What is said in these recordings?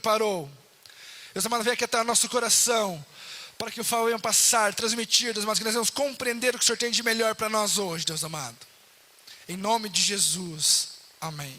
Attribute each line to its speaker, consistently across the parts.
Speaker 1: parou. Deus amado, vem aqui até o nosso coração, para que o Senhor venha passar, transmitir, Deus amado, que nós vamos compreender o que o Senhor tem de melhor para nós hoje, Deus amado. Em nome de Jesus, amém.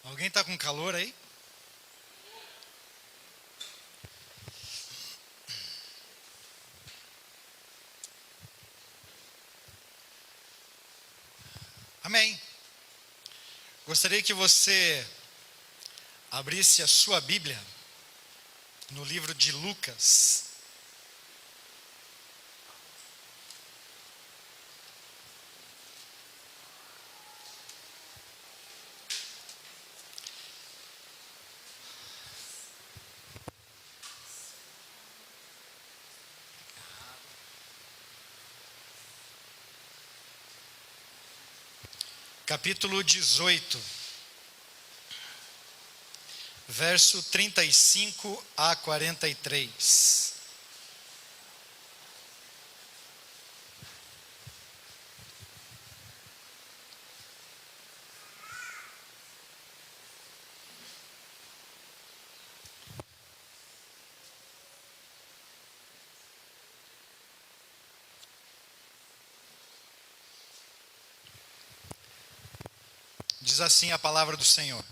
Speaker 2: Alguém está com calor aí? Amém. Gostaria que você abrisse a sua Bíblia no livro de Lucas. Capítulo 18, verso 35 a 43. Diz assim a palavra do Senhor.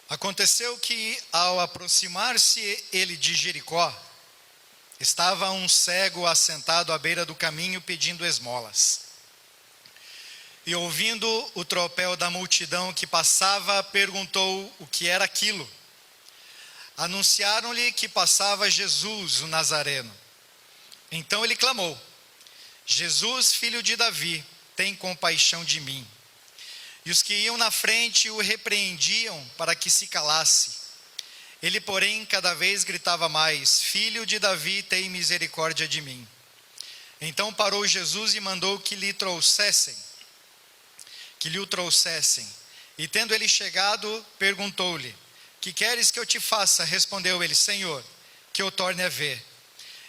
Speaker 2: Aconteceu que, ao aproximar-se ele de Jericó, estava um cego assentado à beira do caminho pedindo esmolas. E ouvindo o tropel da multidão que passava, perguntou o que era aquilo. Anunciaram-lhe que passava Jesus, o Nazareno. Então ele clamou: Jesus, filho de Davi, tem compaixão de mim. E os que iam na frente o repreendiam para que se calasse. Ele, porém, cada vez gritava mais: Filho de Davi, tem misericórdia de mim. Então parou Jesus e mandou que lhe o trouxessem. E tendo ele chegado, perguntou-lhe: Que queres que eu te faça? Respondeu ele: Senhor, que eu torne a ver.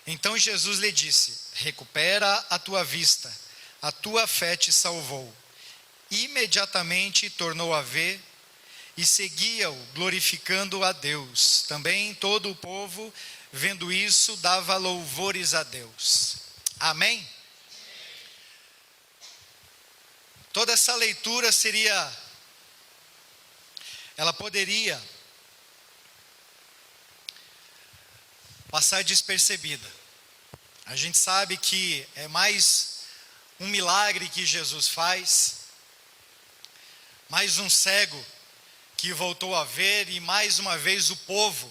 Speaker 2: Então Jesus lhe disse: Recupera a tua vista, a tua fé te salvou. Imediatamente tornou a ver e seguia-o, glorificando a Deus. Também todo o povo, vendo isso, dava louvores a Deus. Amém? Toda essa leitura ela poderia passar despercebida. A gente sabe que é mais um milagre que Jesus faz, mais um cego que voltou a ver, e mais uma vez o povo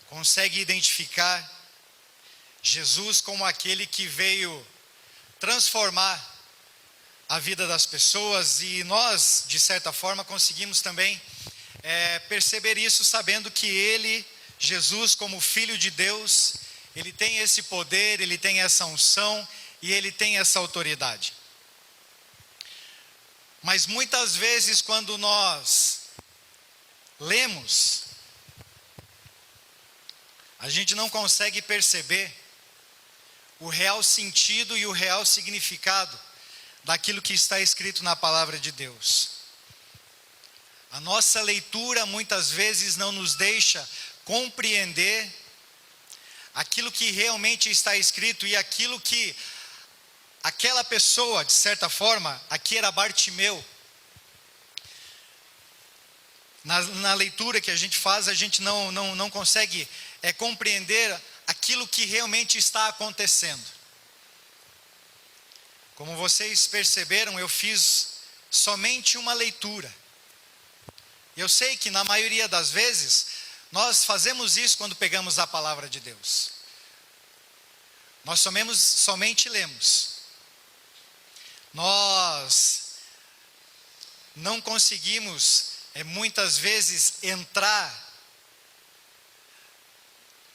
Speaker 2: consegue identificar Jesus como aquele que veio transformar a vida das pessoas, e nós, de certa forma, conseguimos também perceber isso, sabendo que ele, Jesus, como Filho de Deus, ele tem esse poder, ele tem essa unção e ele tem essa autoridade. Mas muitas vezes, quando nós lemos, a gente não consegue perceber o real sentido e o real significado daquilo que está escrito na palavra de Deus. A nossa leitura muitas vezes não nos deixa compreender aquilo que realmente está escrito e aquilo que aquela pessoa, de certa forma, aqui era Bartimeu. Na leitura que a gente faz, a gente não consegue compreender aquilo que realmente está acontecendo. Como vocês perceberam, eu fiz somente uma leitura. Eu sei que na maioria das vezes, nós fazemos isso quando pegamos a palavra de Deus. Nós somente lemos. Nós não conseguimos, muitas vezes, entrar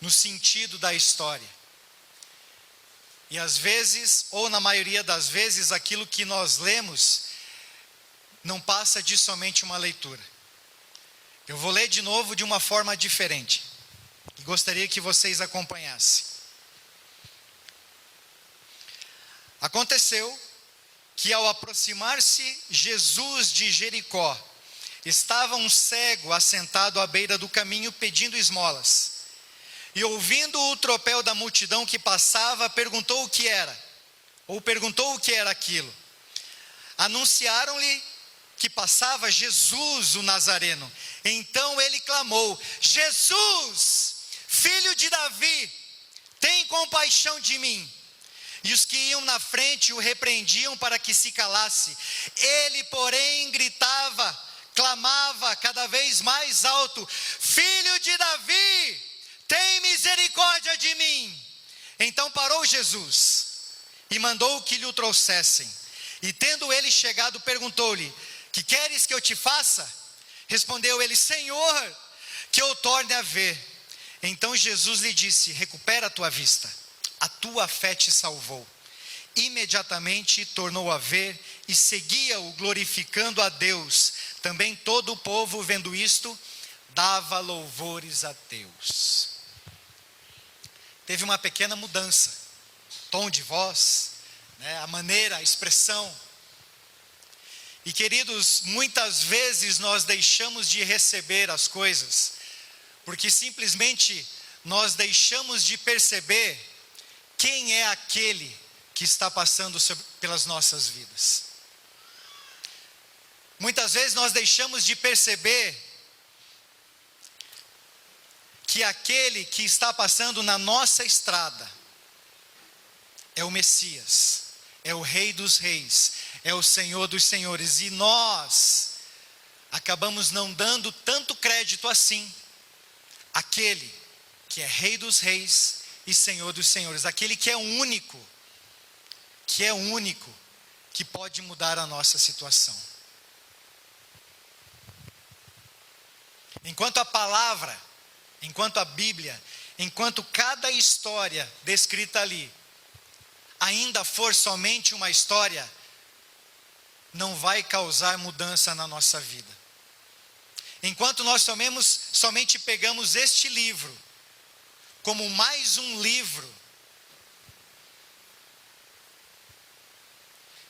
Speaker 2: no sentido da história. E às vezes, ou na maioria das vezes, aquilo que nós lemos não passa de somente uma leitura. Eu vou ler de novo de uma forma diferente, e gostaria que vocês acompanhassem. Aconteceu que ao aproximar-se Jesus de Jericó, estava um cego assentado à beira do caminho pedindo esmolas. E ouvindo o tropel da multidão que passava, perguntou o que era aquilo. Anunciaram-lhe que passava Jesus o Nazareno. Então ele clamou: Jesus, filho de Davi, tem compaixão de mim. E os que iam na frente o repreendiam para que se calasse. Ele, porém, clamava cada vez mais alto: Filho de Davi, tem misericórdia de mim. Então parou Jesus e mandou que lhe o trouxessem. E tendo ele chegado, perguntou-lhe: Que queres que eu te faça? Respondeu ele: Senhor, que eu torne a ver. Então Jesus lhe disse: Recupera a tua vista, a tua fé te salvou. Imediatamente tornou a ver e seguia-o, glorificando a Deus. Também todo o povo, vendo isto, dava louvores a Deus. Teve uma pequena mudança, tom de voz, a maneira, a expressão. E queridos, muitas vezes nós deixamos de receber as coisas, porque simplesmente nós deixamos de perceber quem é aquele que está passando pelas nossas vidas. Muitas vezes nós deixamos de perceber que aquele que está passando na nossa estrada é o Messias, é o Rei dos Reis, é o Senhor dos Senhores, e nós acabamos não dando tanto crédito assim àquele que é Rei dos Reis e Senhor dos Senhores, aquele que é único, que pode mudar a nossa situação. Enquanto a palavra, enquanto a Bíblia, enquanto cada história descrita ali ainda for somente uma história, não vai causar mudança na nossa vida. Enquanto nós somente pegamos este livro como mais um livro,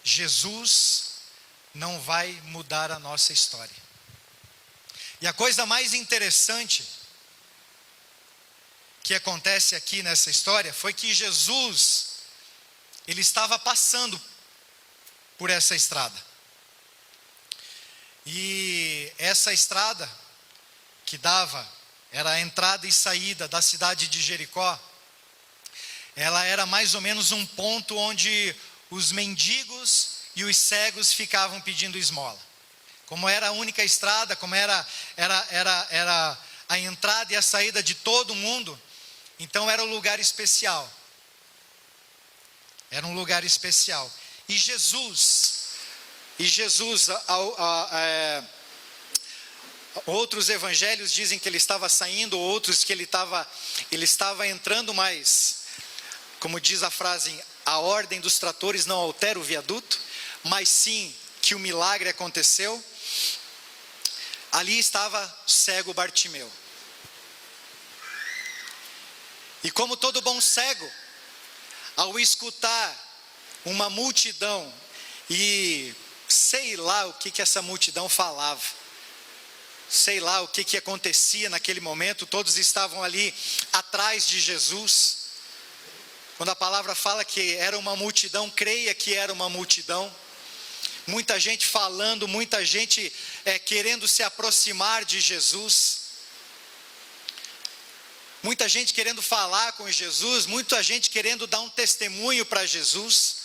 Speaker 2: Jesus não vai mudar a nossa história. E a coisa mais interessante que acontece aqui nessa história foi que Jesus, ele estava passando por essa estrada. E essa estrada que era a entrada e saída da cidade de Jericó, ela era mais ou menos um ponto onde os mendigos e os cegos ficavam pedindo esmola. Como era a única estrada, como era a entrada e a saída de todo mundo, então era um lugar especial. Era um lugar especial. E Jesus, outros evangelhos dizem que ele estava saindo, outros que ele estava entrando, mas, como diz a frase, a ordem dos tratores não altera o viaduto, mas sim que o milagre aconteceu. Ali estava cego Bartimeu. E como todo bom cego, ao escutar uma multidão, e sei lá o que essa multidão falava, sei lá o que acontecia naquele momento, todos estavam ali atrás de Jesus. Quando a palavra fala que era uma multidão, creia que era uma multidão. Muita gente falando, muita gente querendo se aproximar de Jesus. Muita gente querendo falar com Jesus, muita gente querendo dar um testemunho para Jesus.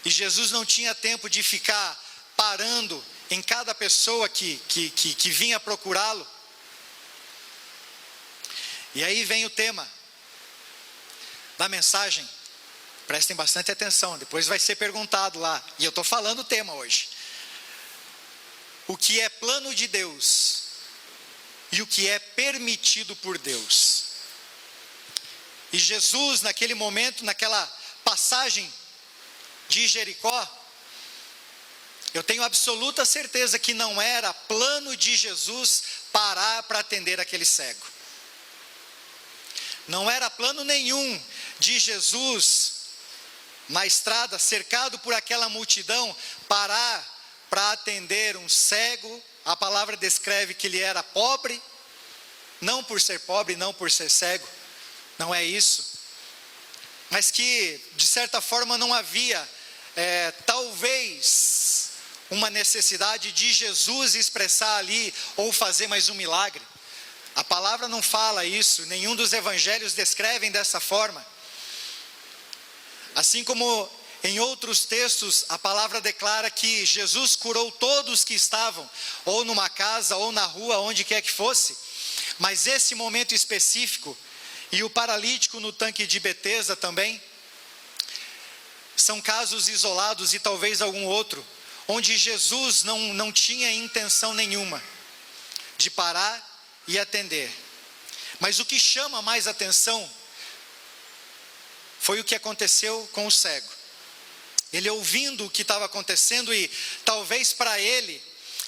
Speaker 2: E Jesus não tinha tempo de ficar parando em cada pessoa que vinha procurá-lo. E aí vem o tema da mensagem. Prestem bastante atenção, depois vai ser perguntado lá. E eu estou falando o tema hoje. O que é plano de Deus e o que é permitido por Deus. E Jesus, naquele momento, naquela passagem de Jericó, eu tenho absoluta certeza que não era plano de Jesus parar para atender aquele cego. Não era plano nenhum de Jesus, na estrada, cercado por aquela multidão, parar para atender um cego. A palavra descreve que ele era pobre, não por ser pobre, não por ser cego, não é isso. Mas que, de certa forma, não havia, talvez, uma necessidade de Jesus expressar ali, ou fazer mais um milagre. A palavra não fala isso, nenhum dos evangelhos descrevem dessa forma. Assim como em outros textos, a palavra declara que Jesus curou todos que estavam, ou numa casa, ou na rua, onde quer que fosse. Mas esse momento específico, e o paralítico no tanque de Betesda também, são casos isolados, e talvez algum outro, onde Jesus não tinha intenção nenhuma de parar e atender. Mas o que chama mais atenção foi o que aconteceu com o cego. Ele ouvindo o que estava acontecendo, e talvez para ele,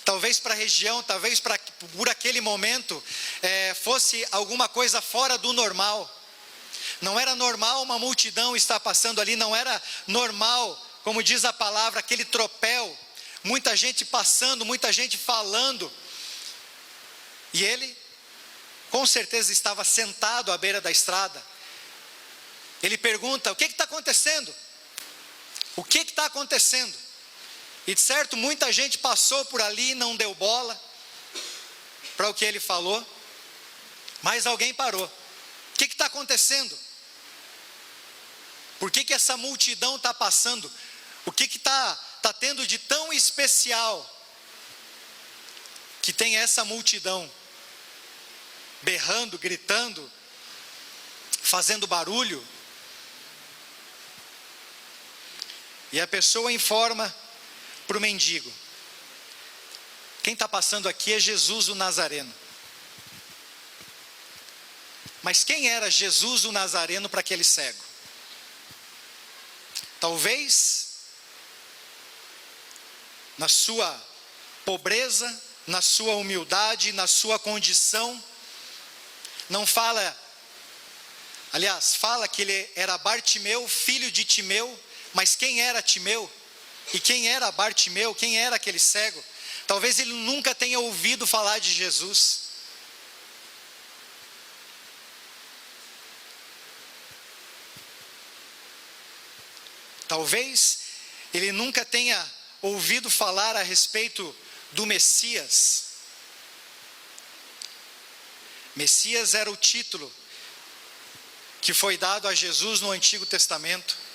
Speaker 2: talvez para a região, talvez por aquele momento, fosse alguma coisa fora do normal. Não era normal uma multidão estar passando ali, não era normal, como diz a palavra, aquele tropel, muita gente passando, muita gente falando. E ele, com certeza, estava sentado à beira da estrada. Ele pergunta: o que está acontecendo? O que está acontecendo? E de certo, muita gente passou por ali e não deu bola para o que ele falou, mas alguém parou. O que está acontecendo? Por que essa multidão está passando? O que está tendo de tão especial que tem essa multidão berrando, gritando, fazendo barulho? E a pessoa informa para o mendigo: quem está passando aqui é Jesus o Nazareno. Mas quem era Jesus o Nazareno para aquele cego? Talvez, na sua pobreza, na sua humildade, na sua condição, não fala, aliás, fala que ele era Bartimeu, filho de Timeu. Mas quem era Timeu? E quem era Bartimeu? Quem era aquele cego? Talvez ele nunca tenha ouvido falar de Jesus. Talvez ele nunca tenha ouvido falar a respeito do Messias. Messias era o título que foi dado a Jesus no Antigo Testamento.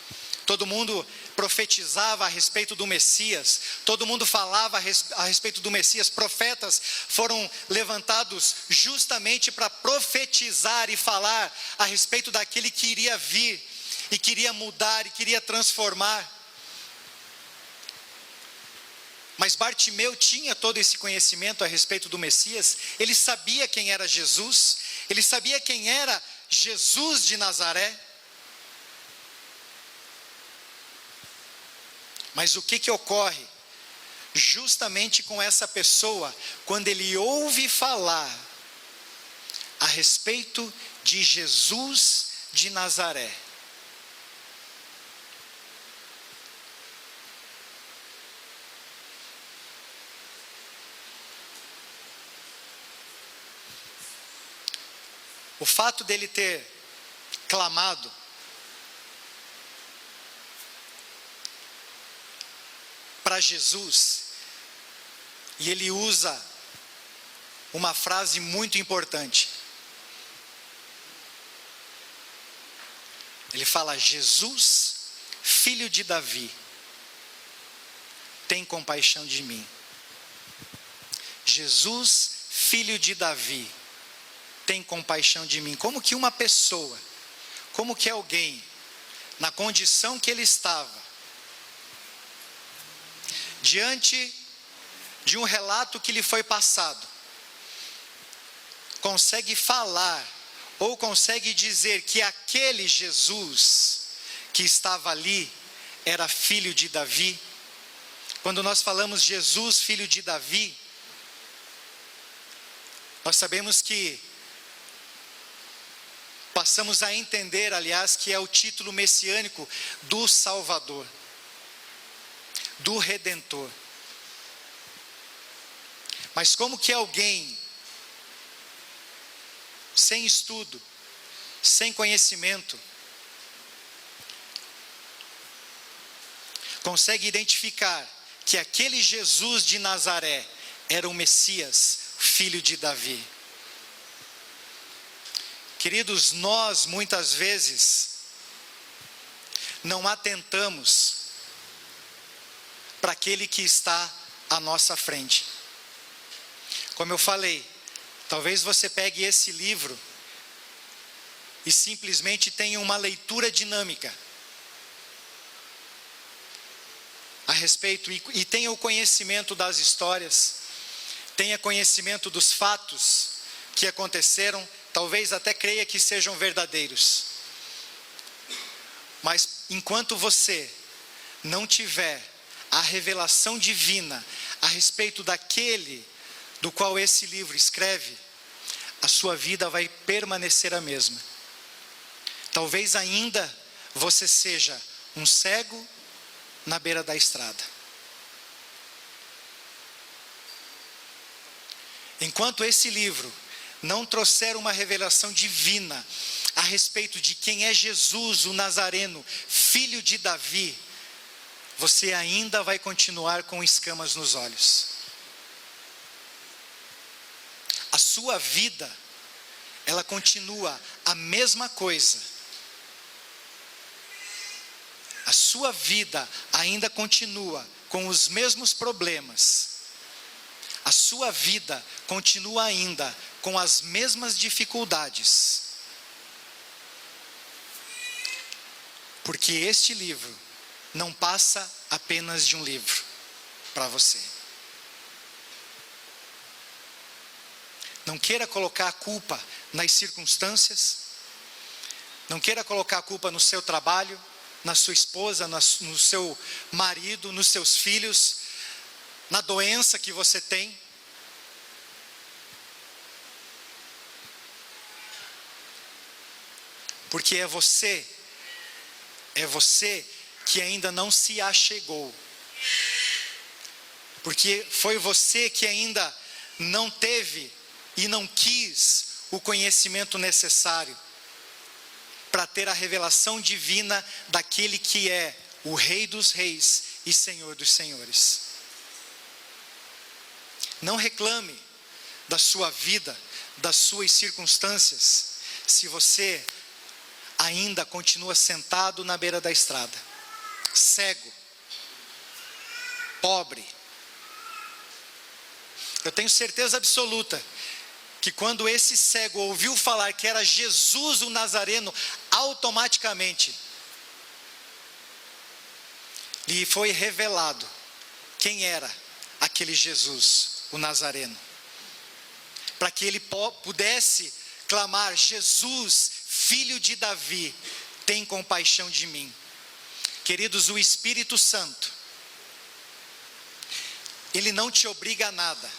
Speaker 2: Todo mundo profetizava a respeito do Messias, todo mundo falava a respeito do Messias. Profetas foram levantados justamente para profetizar e falar a respeito daquele que iria vir, e queria mudar, e queria transformar. Mas Bartimeu tinha todo esse conhecimento a respeito do Messias. Ele sabia quem era Jesus, ele sabia quem era Jesus de Nazaré. Mas o que ocorre justamente com essa pessoa, quando ele ouve falar a respeito de Jesus de Nazaré? O fato dele ter clamado para Jesus, e ele usa uma frase muito importante. Ele fala: Jesus, filho de Davi, tem compaixão de mim. Jesus, filho de Davi, tem compaixão de mim. Como que uma pessoa, como que alguém, na condição que ele estava, diante de um relato que lhe foi passado, consegue falar, ou consegue dizer que aquele Jesus que estava ali era filho de Davi. Quando nós falamos Jesus, filho de Davi, nós sabemos que passamos a entender, aliás, que é o título messiânico do Salvador, do Redentor. Mas como que alguém sem estudo, sem conhecimento, consegue identificar que aquele Jesus de Nazaré era o Messias, filho de Davi? Queridos, nós muitas vezes não atentamos para aquele que está à nossa frente. Como eu falei, talvez você pegue esse livro e simplesmente tenha uma leitura dinâmica a respeito e tenha o conhecimento das histórias, tenha conhecimento dos fatos que aconteceram, talvez até creia que sejam verdadeiros. Mas enquanto você não tiver a revelação divina a respeito daquele do qual esse livro escreve, a sua vida vai permanecer a mesma. Talvez ainda você seja um cego na beira da estrada. Enquanto esse livro não trouxer uma revelação divina a respeito de quem é Jesus, o Nazareno, filho de Davi, você ainda vai continuar com escamas nos olhos. A sua vida, ela continua a mesma coisa. A sua vida ainda continua com os mesmos problemas. A sua vida continua ainda com as mesmas dificuldades. Porque este livro não passa apenas de um livro para você. Não queira colocar a culpa nas circunstâncias. Não queira colocar a culpa no seu trabalho, na sua esposa, no seu marido, nos seus filhos, na doença que você tem. Porque é você que ainda não se achegou. Porque foi você que ainda não teve e não quis o conhecimento necessário para ter a revelação divina daquele que é o Rei dos Reis e Senhor dos Senhores. Não reclame da sua vida, das suas circunstâncias, se você ainda continua sentado na beira da estrada, cego, pobre. Eu tenho certeza absoluta que quando esse cego ouviu falar que era Jesus o Nazareno, automaticamente lhe foi revelado quem era aquele Jesus, o Nazareno, para que ele pudesse clamar: Jesus, filho de Davi, tem compaixão de mim. Queridos, o Espírito Santo, ele não te obriga a nada,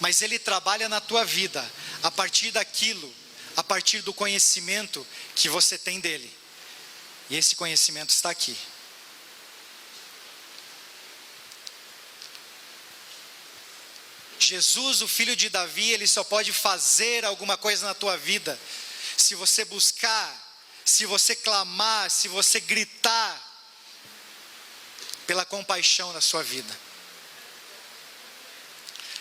Speaker 2: mas ele trabalha na tua vida a partir daquilo, a partir do conhecimento que você tem dele. E esse conhecimento está aqui. Jesus, o filho de Davi, ele só pode fazer alguma coisa na tua vida se você buscar, se você clamar, se você gritar pela compaixão na sua vida.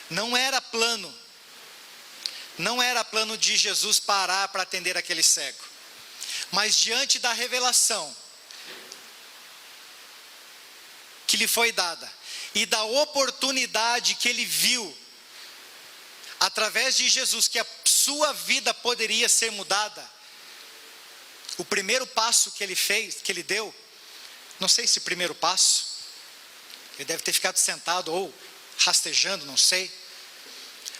Speaker 2: Não era plano de Jesus parar para atender aquele cego, mas diante da revelação que lhe foi dada e da oportunidade que ele viu através de Jesus, que a sua vida poderia ser mudada, o primeiro passo que ele fez, que ele deu, não sei se primeiro passo, ele deve ter ficado sentado ou rastejando, não sei,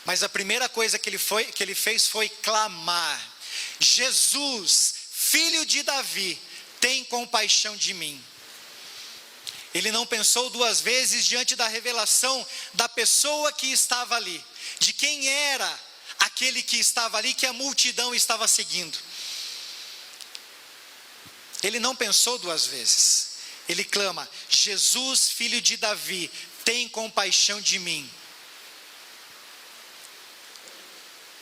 Speaker 2: mas a primeira coisa que ele fez foi clamar: Jesus, filho de Davi, tem compaixão de mim. Ele não pensou duas vezes diante da revelação da pessoa que estava ali, de quem era aquele que estava ali, que a multidão estava seguindo. Ele não pensou duas vezes. Ele clama: Jesus, filho de Davi, tem compaixão de mim.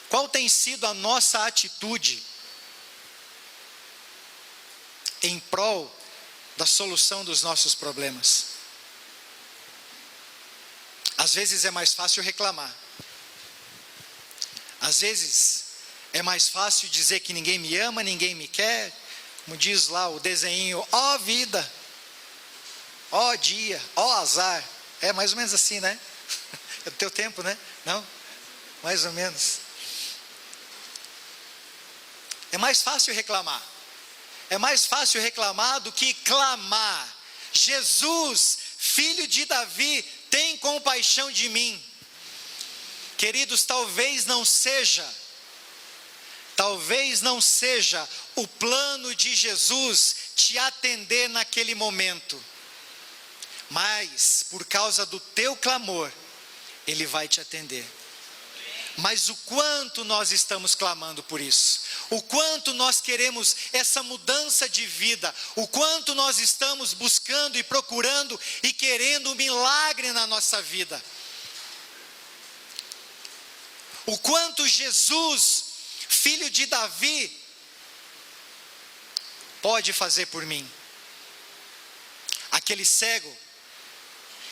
Speaker 2: Qual tem sido a nossa atitude em prol da solução dos nossos problemas? Às vezes é mais fácil reclamar. Às vezes é mais fácil dizer que ninguém me ama, ninguém me quer. Como diz lá o desenho, ó vida, ó dia, ó azar. É mais ou menos assim, né? É do teu tempo, né? Não? Mais ou menos. É mais fácil reclamar. É mais fácil reclamar do que clamar. Jesus, filho de Davi, tem compaixão de mim. Queridos, talvez não seja o plano de Jesus te atender naquele momento, mas por causa do teu clamor, Ele vai te atender. Mas o quanto nós estamos clamando por isso, o quanto nós queremos essa mudança de vida, o quanto nós estamos buscando e procurando e querendo um milagre na nossa vida, o quanto Jesus, filho de Davi, pode fazer por mim. Aquele cego,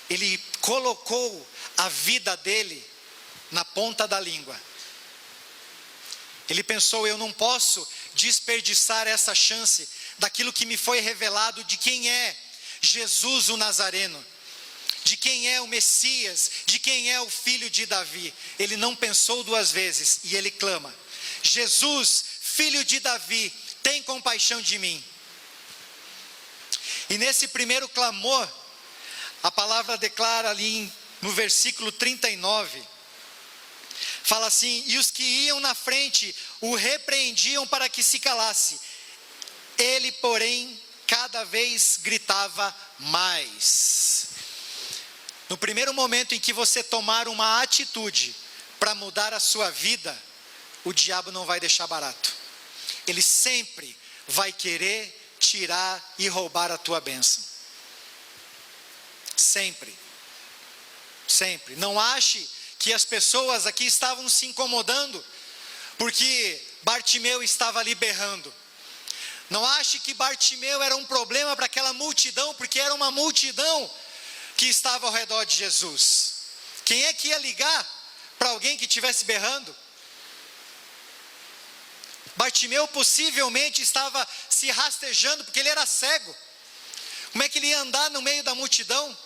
Speaker 2: ele colocou a vida dele na ponta da língua. Ele pensou: eu não posso desperdiçar essa chance daquilo que me foi revelado, de quem é Jesus o Nazareno, de quem é o Messias, de quem é o filho de Davi. Ele não pensou duas vezes e ele clama: Jesus, filho de Davi, tem compaixão de mim. E nesse primeiro clamor, a palavra declara ali no versículo 39, fala assim: e os que iam na frente o repreendiam para que se calasse. Ele, porém, cada vez gritava mais. No primeiro momento em que você tomar uma atitude para mudar a sua vida, o diabo não vai deixar barato. Ele sempre vai querer tirar e roubar a tua bênção. Sempre. Sempre. Não ache que as pessoas aqui estavam se incomodando porque Bartimeu estava ali berrando. Não ache que Bartimeu era um problema para aquela multidão, porque era uma multidão que estava ao redor de Jesus. Quem é que ia ligar para alguém que estivesse berrando? Bartimeu possivelmente estava se rastejando porque ele era cego. Como é que ele ia andar no meio da multidão?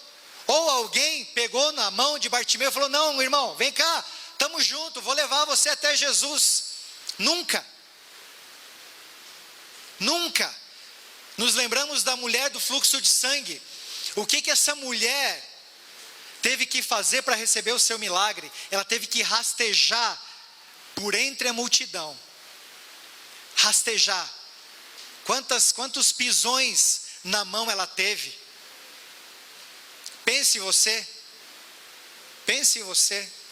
Speaker 2: Ou alguém pegou na mão de Bartimeu e falou: não, irmão, vem cá, estamos juntos, vou levar você até Jesus. Nunca. Nunca. Nos lembramos da mulher do fluxo de sangue. O que essa mulher teve que fazer para receber o seu milagre? Ela teve que rastejar por entre a multidão. Rastejar. Quantos pisões na mão ela teve? Pense você,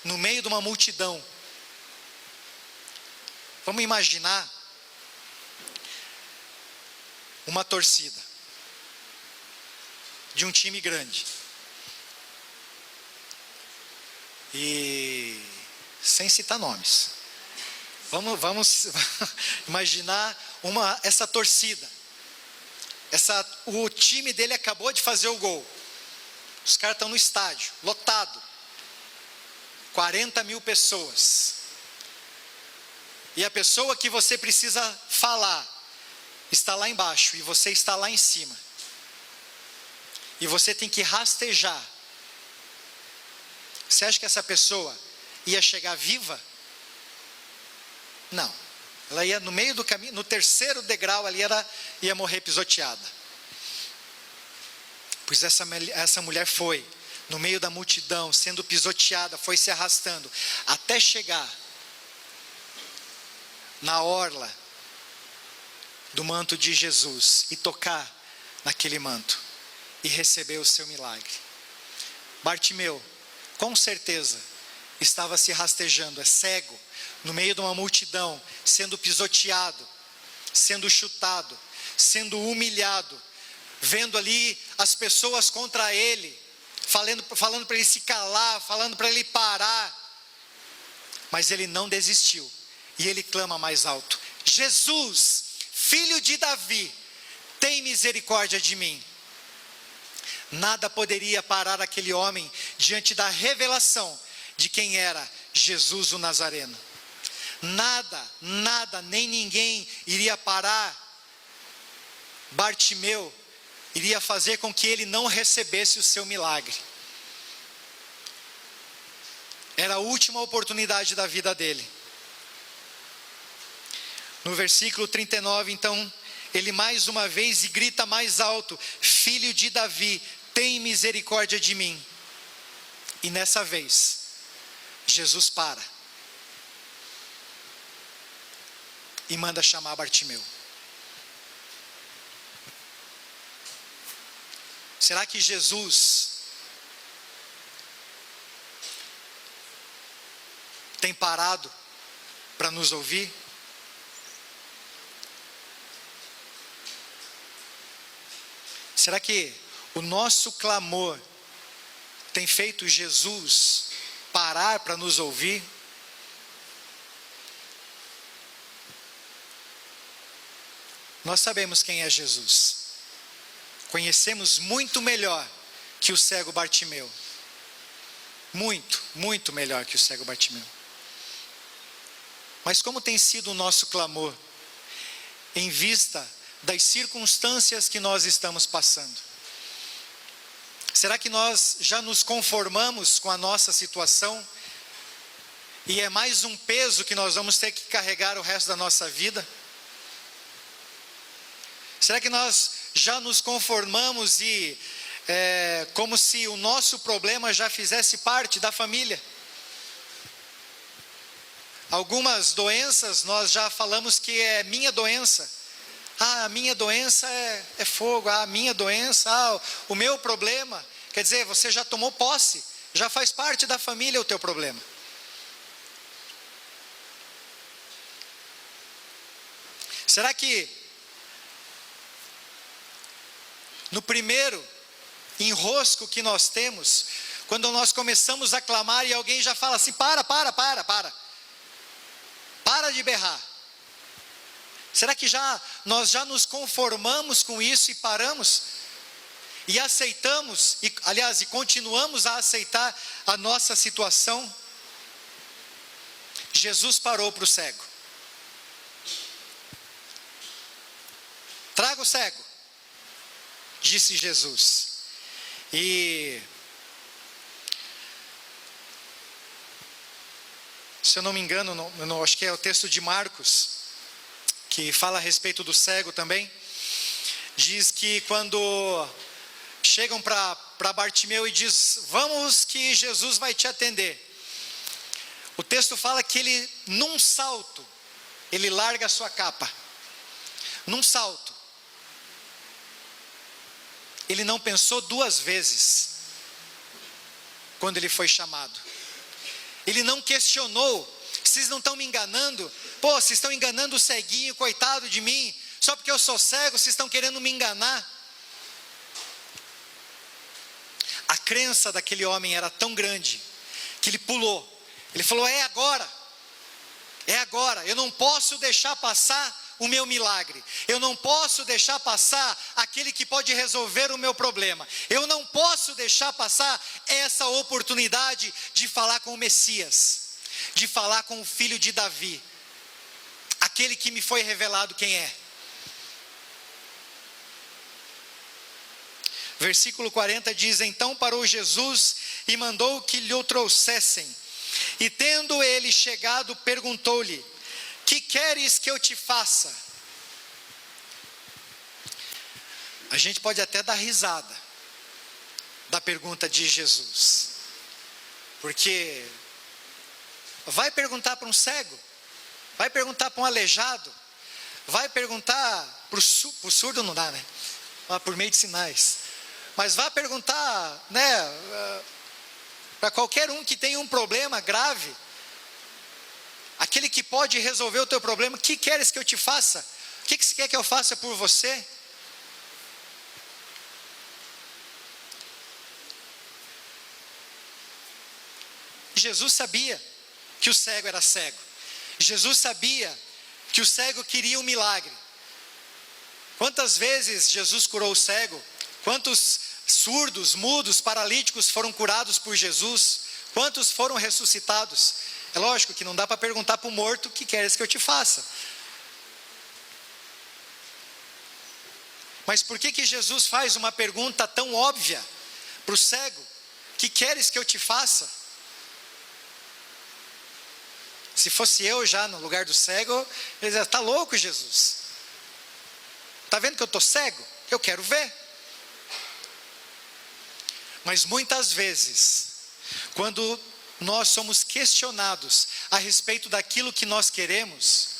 Speaker 2: no meio de uma multidão. Vamos imaginar uma torcida de um time grande. E sem citar nomes. Vamos imaginar essa torcida. O time dele acabou de fazer o gol. Os caras estão no estádio, lotado. 40 mil pessoas. E a pessoa que você precisa falar está lá embaixo e você está lá em cima. E você tem que rastejar. Você acha que essa pessoa ia chegar viva? Não. Ela ia no meio do caminho, no terceiro degrau ali, ela ia morrer pisoteada. Pois essa mulher foi no meio da multidão, sendo pisoteada, foi se arrastando, até chegar na orla do manto de Jesus e tocar naquele manto e receber o seu milagre. Bartimeu, com certeza, estava se rastejando, é cego, no meio de uma multidão, sendo pisoteado, sendo chutado, sendo humilhado, vendo ali as pessoas contra ele, falando para ele se calar, falando para ele parar, mas ele não desistiu, e ele clama mais alto: Jesus, filho de Davi, tem misericórdia de mim. Nada poderia parar aquele homem diante da revelação de quem era Jesus o Nazareno. Nada, nem ninguém iria parar Bartimeu, iria fazer com que ele não recebesse o seu milagre. Era a última oportunidade da vida dele. No versículo 39, então, ele mais uma vez e grita mais alto: Filho de Davi, tem misericórdia de mim. E nessa vez, Jesus para e manda chamar Bartimeu. Será que Jesus tem parado para nos ouvir? Será que o nosso clamor tem feito Jesus parar para nos ouvir? Nós sabemos quem é Jesus. Conhecemos muito melhor que o cego Bartimeu. Muito melhor que o cego Bartimeu. Mas como tem sido o nosso clamor em vista das circunstâncias que nós estamos passando? Será que nós já nos conformamos com a nossa situação e é mais um peso que nós vamos ter que carregar o resto da nossa vida? Será que nós já nos conformamos e como se o nosso problema já fizesse parte da família? Algumas doenças nós já falamos que é minha doença. A minha doença é fogo. A minha doença, o meu problema. Quer dizer, você já tomou posse, já faz parte da família o teu problema. Será que no primeiro enrosco que nós temos, quando nós começamos a clamar e alguém já fala assim: para de berrar. Será que nós já nos conformamos com isso e paramos? E aceitamos, e continuamos a aceitar a nossa situação? Jesus parou para o cego. Traga o cego, disse Jesus. E se eu não me engano, acho que é o texto de Marcos, que fala a respeito do cego também. Diz que quando chegam para Bartimeu e diz: vamos que Jesus vai te atender. O texto fala que ele, num salto, ele larga a sua capa. Num salto. Ele não pensou duas vezes quando ele foi chamado. Ele não questionou: vocês não estão me enganando? Vocês estão enganando o ceguinho, coitado de mim. Só porque eu sou cego, vocês estão querendo me enganar. A crença daquele homem era tão grande que ele pulou. Ele falou: é agora, eu não posso deixar passar o meu milagre, eu não posso deixar passar aquele que pode resolver o meu problema, eu não posso deixar passar essa oportunidade de falar com o Messias, de falar com o filho de Davi, aquele que me foi revelado quem é. Versículo 40 diz: então parou Jesus e mandou que lhe o trouxessem, e tendo ele chegado, perguntou-lhe: que queres que eu te faça? A gente pode até dar risada da pergunta de Jesus, porque vai perguntar para um cego, vai perguntar para um aleijado, vai perguntar para o surdo não dá, né? Por meio de sinais. Mas vá perguntar, né, para qualquer um que tenha um problema grave, aquele que pode resolver o teu problema: o que queres que eu te faça? O que você quer que eu faça por você? Jesus sabia que o cego era cego. Jesus sabia que o cego queria um milagre. Quantas vezes Jesus curou o cego? Quantos surdos, mudos, paralíticos foram curados por Jesus? Quantos foram ressuscitados? É lógico que não dá para perguntar para o morto: o que queres que eu te faça? Mas por que Jesus faz uma pergunta tão óbvia para o cego? O que queres que eu te faça? Se fosse eu já no lugar do cego, ele dizia: está louco, Jesus? Está vendo que eu estou cego? Eu quero ver. Mas muitas vezes, quando nós somos questionados a respeito daquilo que nós queremos,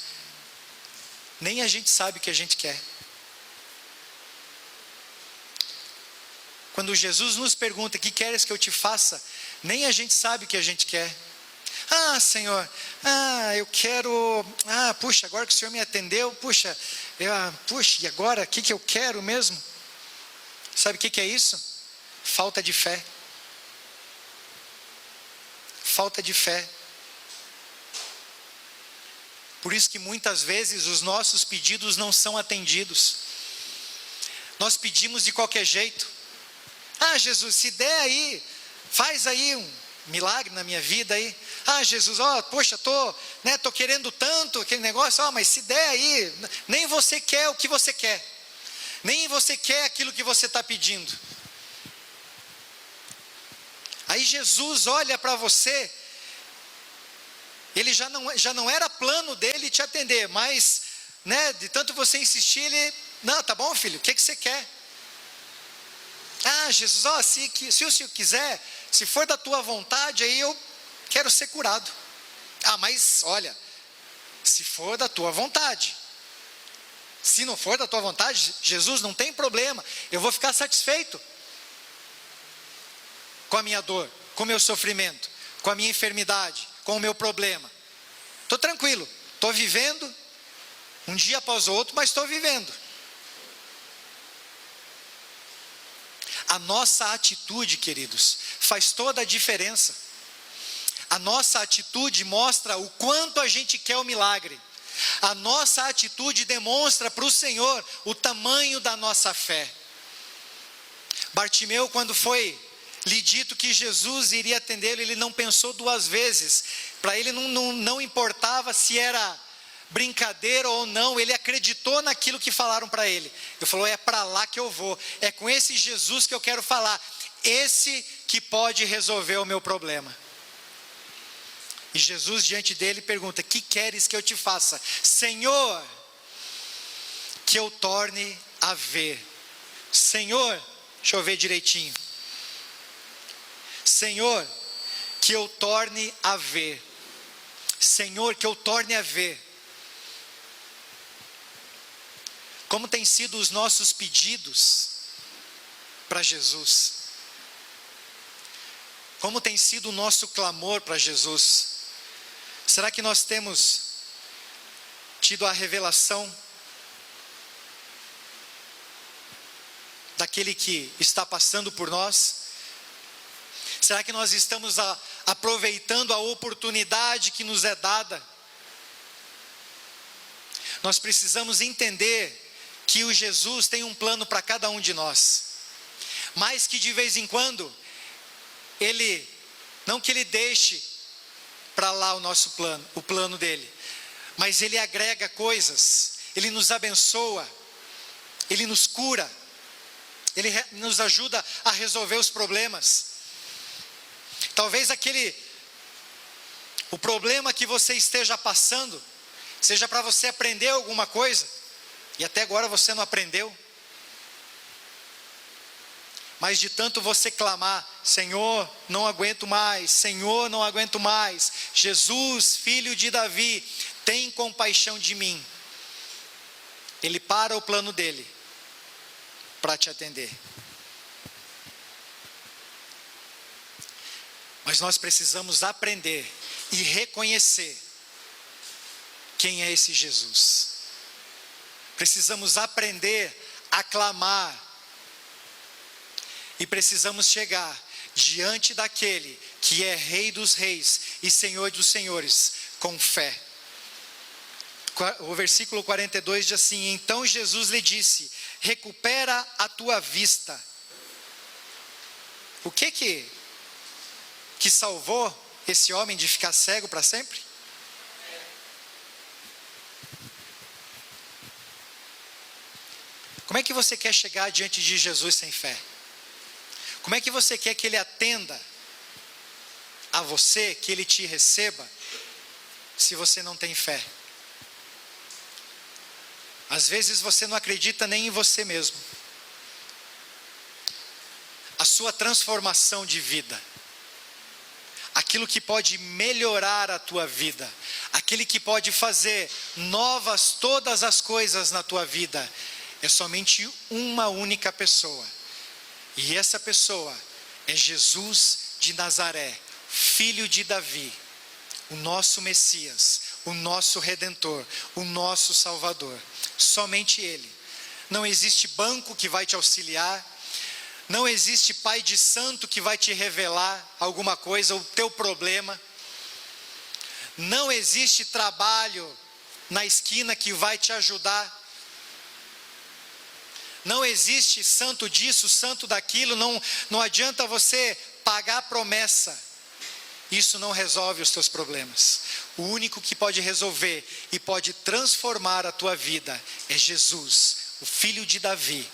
Speaker 2: nem a gente sabe o que a gente quer. Quando Jesus nos pergunta: o que queres que eu te faça? Nem a gente sabe o que a gente quer. Ah, Senhor, eu quero, puxa, agora que o Senhor me atendeu, puxa, e agora, o que eu quero mesmo? Sabe o que é isso? Falta de fé. Falta de fé. Por isso que muitas vezes os nossos pedidos não são atendidos. Nós pedimos de qualquer jeito. Ah, Jesus, se der aí, faz aí um milagre na minha vida aí. Ah, Jesus, poxa, tô querendo tanto aquele negócio, mas se der aí, nem você quer o que você quer, nem você quer aquilo que você está pedindo. Aí Jesus olha para você, ele já não era plano dele te atender, mas, né, de tanto você insistir, ele: não, tá bom, filho, o que você quer? Ah, Jesus, se o Senhor quiser, se for da tua vontade, aí eu quero ser curado. Ah, mas olha, se for da tua vontade. Se não for da tua vontade, Jesus, não tem problema, eu vou ficar satisfeito com a minha dor, com o meu sofrimento, com a minha enfermidade, com o meu problema. Estou tranquilo, estou vivendo, um dia após o outro, mas estou vivendo. A nossa atitude, queridos, faz toda a diferença. A nossa atitude mostra o quanto a gente quer o milagre. A nossa atitude demonstra para o Senhor o tamanho da nossa fé. Bartimeu, quando foi lhe dito que Jesus iria atendê-lo, ele não pensou duas vezes. Para ele não importava se era brincadeira ou não, ele acreditou naquilo que falaram para ele. Ele falou: é para lá que eu vou, é com esse Jesus que eu quero falar, esse que pode resolver o meu problema. E Jesus diante dele pergunta: que queres que eu te faça? Senhor, que eu torne a ver. Senhor, deixa eu ver direitinho. Senhor, que eu torne a ver. Senhor, que eu torne a ver. Como tem sido os nossos pedidos para Jesus? Como tem sido o nosso clamor para Jesus? Será que nós temos tido a revelação daquele que está passando por nós? Será que nós estamos aproveitando a oportunidade que nos é dada? Nós precisamos entender que o Jesus tem um plano para cada um de nós, mas que de vez em quando, não que Ele deixe para lá o nosso plano, o plano dele, mas Ele agrega coisas, Ele nos abençoa, Ele nos cura, Ele nos ajuda a resolver os problemas. Talvez o problema que você esteja passando, seja para você aprender alguma coisa, e até agora você não aprendeu. Mas de tanto você clamar: Senhor, não aguento mais, Senhor, não aguento mais, Jesus, filho de Davi, tem compaixão de mim. ele para o plano dele para te atender. Mas nós precisamos aprender e reconhecer quem é esse Jesus. Precisamos aprender a clamar. E precisamos chegar diante daquele que é Rei dos Reis e Senhor dos Senhores, com fé. O versículo 42 diz assim: então Jesus lhe disse: recupera a tua vista. O que salvou esse homem de ficar cego para sempre? Como é que você quer chegar diante de Jesus sem fé? Como é que você quer que Ele atenda a você, que Ele te receba, se você não tem fé? Às vezes você não acredita nem em você mesmo. A sua transformação de vida, aquilo que pode melhorar a tua vida, aquele que pode fazer novas todas as coisas na tua vida, é somente uma única pessoa. E essa pessoa é Jesus de Nazaré, filho de Davi, o nosso Messias, o nosso Redentor, o nosso Salvador. Somente Ele. Não existe banco que vai te auxiliar, não existe pai de santo que vai te revelar alguma coisa, o teu problema. Não existe trabalho na esquina que vai te ajudar. Não existe santo disso, santo daquilo, não adianta você pagar a promessa. Isso não resolve os teus problemas. O único que pode resolver e pode transformar a tua vida é Jesus, o filho de Davi.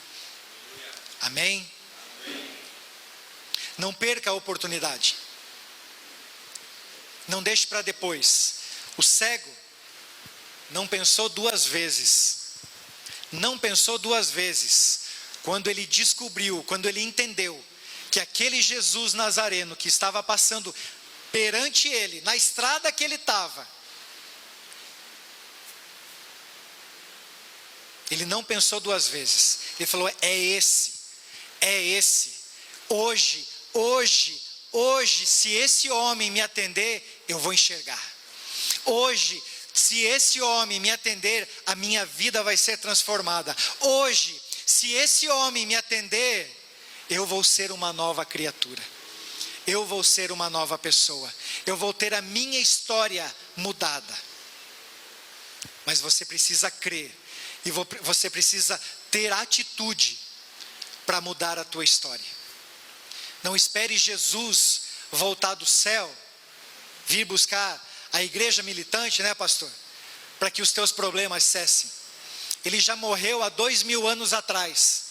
Speaker 2: Amém? Não perca a oportunidade. Não deixe para depois. O cego não pensou duas vezes. Não pensou duas vezes, quando ele descobriu, quando ele entendeu que aquele Jesus Nazareno que estava passando perante ele, na estrada que ele estava, ele não pensou duas vezes, ele falou: é esse, hoje, se esse homem me atender, eu vou enxergar, hoje, se esse homem me atender, a minha vida vai ser transformada. Hoje, se esse homem me atender, eu vou ser uma nova criatura. Eu vou ser uma nova pessoa. Eu vou ter a minha história mudada. Mas você precisa crer. E você precisa ter atitude para mudar a tua história. Não espere Jesus voltar do céu, vir buscar a igreja militante, né, pastor? Para que os teus problemas cessem. Ele já morreu há 2000 anos atrás.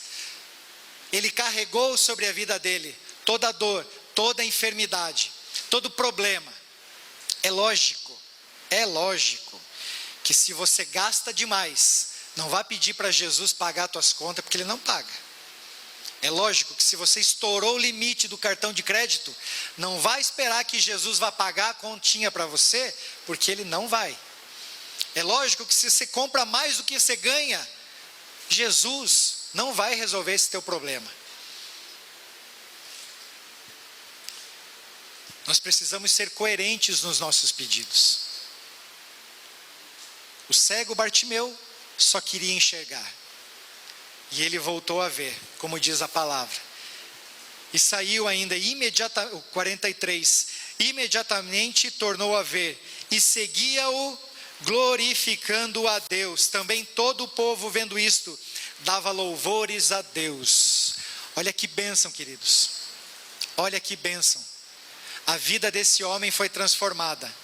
Speaker 2: Ele carregou sobre a vida dele toda a dor, toda a enfermidade, todo o problema. É lógico que se você gasta demais, não vá pedir para Jesus pagar as tuas contas, porque Ele não paga. É lógico que se você estourou o limite do cartão de crédito, não vai esperar que Jesus vá pagar a continha para você, porque Ele não vai. É lógico que se você compra mais do que você ganha, Jesus não vai resolver esse teu problema. Nós precisamos ser coerentes nos nossos pedidos. O cego Bartimeu só queria enxergar. E ele voltou a ver, como diz a palavra. E saiu ainda imediatamente, 43, imediatamente tornou a ver, e seguia-o, glorificando a Deus. Também todo o povo, vendo isto, dava louvores a Deus. Olha que bênção, queridos. Olha que bênção. A vida desse homem foi transformada.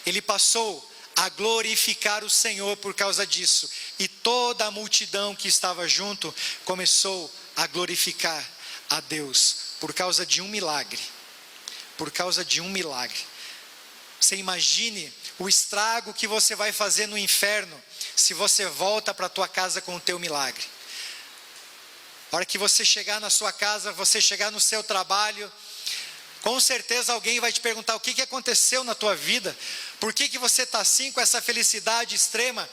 Speaker 2: Ele passou a glorificar o Senhor por causa disso. E toda a multidão que estava junto começou a glorificar a Deus por causa de um milagre. Por causa de um milagre. Você imagine o estrago que você vai fazer no inferno se você volta para a tua casa com o teu milagre. A hora que você chegar na sua casa, você chegar no seu trabalho, com certeza alguém vai te perguntar: o que aconteceu na tua vida? Por que você está assim, com essa felicidade extrema?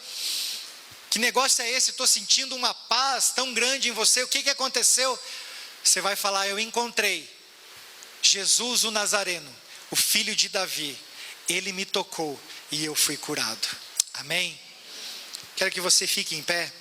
Speaker 2: Que negócio é esse? Estou sentindo uma paz tão grande em você. O que aconteceu? Você vai falar: eu encontrei Jesus o Nazareno, o filho de Davi. Ele me tocou e eu fui curado. Amém? Quero que você fique em pé.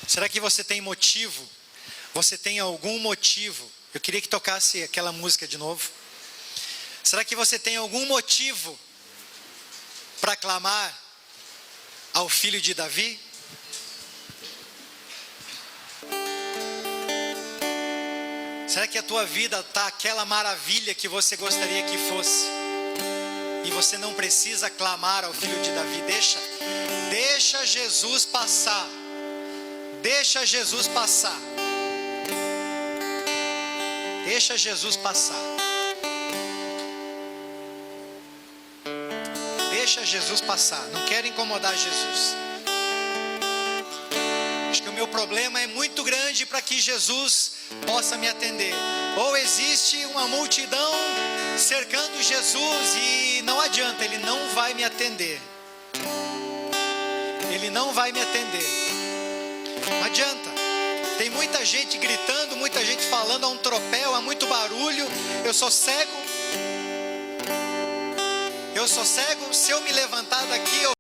Speaker 2: Será que você tem motivo? Você tem algum motivo? Eu queria que tocasse aquela música de novo. Será que você tem algum motivo para clamar ao filho de Davi? Será que a tua vida está aquela maravilha que você gostaria que fosse? E você não precisa clamar ao filho de Davi. Deixa Jesus passar. Deixa Jesus passar. Deixa Jesus passar. Deixa Jesus passar. Não quero incomodar Jesus. Acho que o meu problema é muito grande para que Jesus possa me atender. Ou existe uma multidão cercando Jesus e não adianta, Ele não vai me atender. Ele não vai me atender. Não adianta. Tem muita gente gritando, muita gente falando, há um tropel, há muito barulho. Eu sou cego. Se eu me levantar daqui, eu